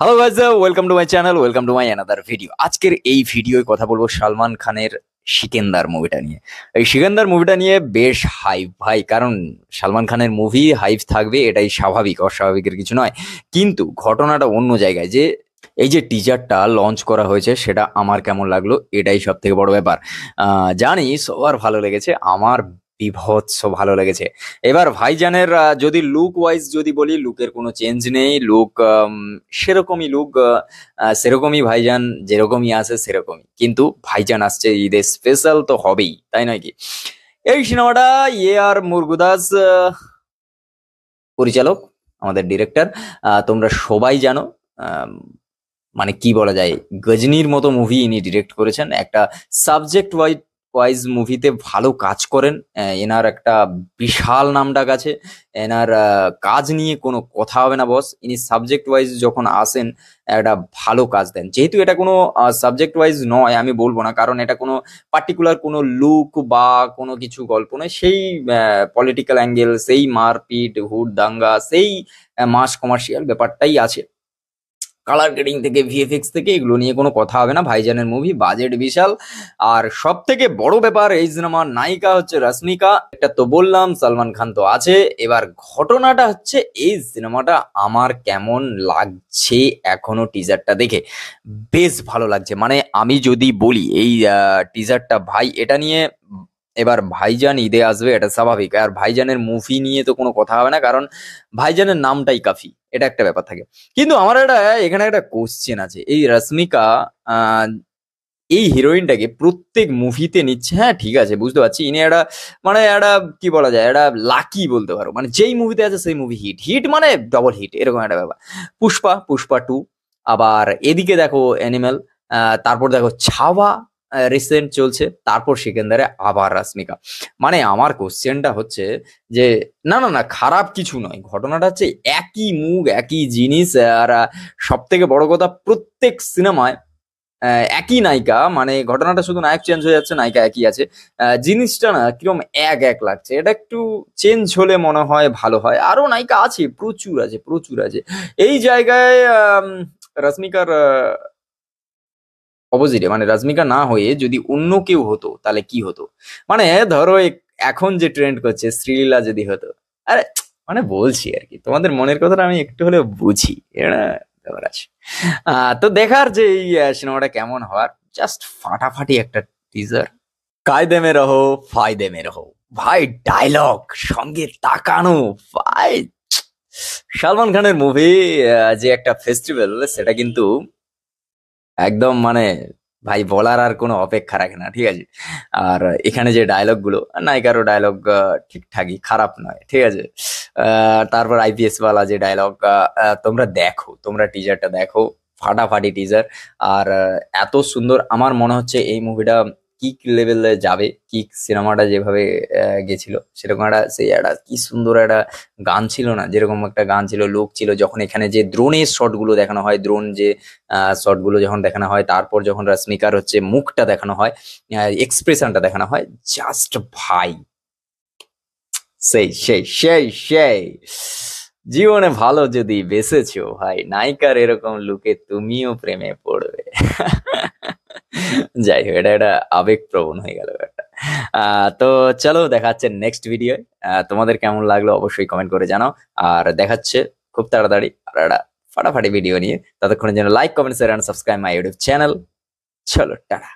Hello guys, welcome to my channel, welcome to my another video. আজকের এই ভিডিওয় কথা বলবো সালমান খানের সিকেন্দার মুভিটা নিয়ে। এই সিকেন্দার মুভিটা নিয়ে বেশ হাইপ ভাই, কারণ সালমান খানের মুভি হাইপ থাকবে, এটাই স্বাভাবিক, অস্বাভাবিকের কিছু নয়। কিন্তু ঘটনাটা অন্য জায়গায়, যে এই যে টিজারটা লঞ্চ করা হয়েছে সেটা আমার কেমন লাগলো এটাই সব থেকে বড় ব্যাপার। জানি সবার ভালো লেগেছে, আমার বিভৎস ভালো লেগেছে। এবার ভাইজানের যদি লুক ওয়াইজ যদি বলি, লুকের কোনো চেঞ্জ নেই। লুক সেরকমই লুক, সেরকমই ভাইজান, যেরকমই আছে সেরকমই। কিন্তু ভাইজান আসছে ঈদে, স্পেশাল তো হবেই, তাই নয় কি? এই সিনেমাটা আর মুরগুদাস পরিচালক, আমাদের ডিরেক্টর, তোমরা সবাই জানো। আম, মানে কি বলা যায়, গজনীর মতো মুভি ইনি ডিরেক্ট করেছেন। একটা সাবজেক্ট ওয়াইজ মুভিতে ভালো কাজ করেন। এনার একটা বিশাল নামডাক আছে। এনার কাজ নিয়ে কোনো কথা হবে না বস। ইনি সাবজেক্ট ওয়াইজ যখন আসেন একটা ভালো কাজ দেন। যেহেতু এটা কোনো সাবজেক্ট ওয়াইজ নয়, আমি বলবো না, কারণ এটা কোনো পার্টিকুলার কোনো লুক বা কোনো কিছু গল্প নয়। সেই পলিটিক্যাল অ্যাঙ্গেল, সেই মারপিট, হুড দাঙ্গা, সেই মাস কমার্শিয়াল ব্যাপারটাই আছে। কালার গ্রেডিং থেকে ভিএফএক্স থেকে এগুলো নিয়ে কোনো কথা হবে না। ভাইজানের মুভি, বাজেট বিশাল। আর সব থেকে বড় ব্যাপার, এই সিনেমার নায়িকা হচ্ছে রশ্মিকা। এটা তো বললাম, সালমান খান তো আছে। এবার ঘটনাটা হচ্ছে, এই সিনেমাটা আমার কেমন লাগছে এখনো টিজারটা দেখে, বেশ ভালো লাগছে। মানে আমি যদি বলি এই টিজারটা ভাই, এটা নিয়ে এবার ভাইজান ঈদে আসবে, এটা স্বাভাবিক। আর ভাইজানের মুভি নিয়ে তো কোনো কথা হবে না, কারণ ভাইজানের নামটাই কাফি, এটা একটা ব্যাপার থাকে। কিন্তু আমার এখানে একটা কোশ্চেন আছে। এই রশ্মিকা আহ, এই হিরোইনটাকে প্রত্যেক মুভিতে নিচ্ছে। হ্যাঁ ঠিক আছে, বুঝতে পারছি ইনি একটা, মানে একটা কি বলা যায়, একটা লাকি বলতে পারো। মানে যেই মুভিতে আছে সেই মুভি হিট, হিট মানে ডবল হিট, এরকম একটা ব্যাপার। পুষ্পা 2, আবার এদিকে দেখো অ্যানিমেল, তারপর দেখো ছাওয়া রিসেন্ট চলছে, তারপর সিকেন্দারে আবার রশ্মিকা। মানে আমার কোশ্চেনটা হচ্ছে যে, না না না, খারাপ কিছু নয়, ঘটনাটা হচ্ছে একই মুখ একই জিনিস। আর সব থেকে বড় কথা, প্রত্যেক সিনেমায় একই নায়িকা। মানে ঘটনাটা শুধু নায়ক চেঞ্জ হয়ে যাচ্ছে, নায়িকা একই আছে। জিনিসটা না কিরকম এক এক লাগছে। এটা একটু চেঞ্জ হলে মনে হয় ভালো হয়। আরো নায়িকা আছে, প্রচুর আছে, প্রচুর আছে। এই জায়গায় রশ্মিকার অপোজিটে, মানে রশ্মিকা না হয়ে যদি অন্য কেউ হতো তাহলে কি হতো? মানে ধরো এখন যে ট্রেন্ড করছে শ্রীলীলা যদি হতো। আরে মানে বলছি আর কি, তোমাদের মনের কথাটা আমি একটু হলেও বুঝি, এটা ব্যাপার আছে। তো দেখার যে এই সিনেমাটা কেমন হওয়ার, জাস্ট ফাটাফাটি একটা টিজার। কায়দে মে রহো, ফায়দে মে রহো। ভাই ডায়লগ সঙ্গে তাকানো, ভাই সালমান খানের মুভি যে একটা ফেস্টিভ্যাল, সেটা কিন্তু একদম মানে ভাই বলার আর কোনো অপেক্ষা রাখে না, ঠিক আছে। আর এখানে যে ডায়লগ গুলো, নায়িকারও ডায়লগ ঠিকঠাকই, খারাপ নয়, ঠিক আছে। তারপর আইপিএস ওয়ালা যে ডায়লগ, তোমরা দেখো, তোমরা টিজারটা দেখো, ফাটাফাটি টিজার। আর এত সুন্দর, আমার মনে হচ্ছে এই মুভিটা কিক লেভেলে যাবে। কিক সিনেমাটা যেভাবে গেছিল, সেরকম একটা, সেই একটা কি সুন্দর একটা গান ছিল না, যেরকম একটা গান ছিল, লোক ছিল, যখন এখানে যে দ্রোণের শট গুলো দেখানো হয়, দ্রোণ যে শট গুলো যখন দেখানো হয়, তারপর যখন রশ্মিকার হচ্ছে মুখটা দেখানো হয়, এক্সপ্রেশনটা দেখানো হয়, জাস্ট ভাই সেই জীবনে ভালো যদি বেসেছো ভাই, নায়িকার এরকম লুকে তুমিও প্রেমে পড়বে। যাই হোক, এটা একটা আবেগপ্রবণ হয়ে গেল একটা। তো চলো, দেখা হচ্ছে নেক্সট ভিডিও। তোমাদের কেমন লাগলো অবশ্যই কমেন্ট করে জানাও। আর দেখাচ্ছে খুব তাড়াতাড়ি আর একটা ফাটাফাটি ভিডিও নিয়ে। ততক্ষণের জন্য like, comment, share and subscribe my YouTube channel. চলো টাটা।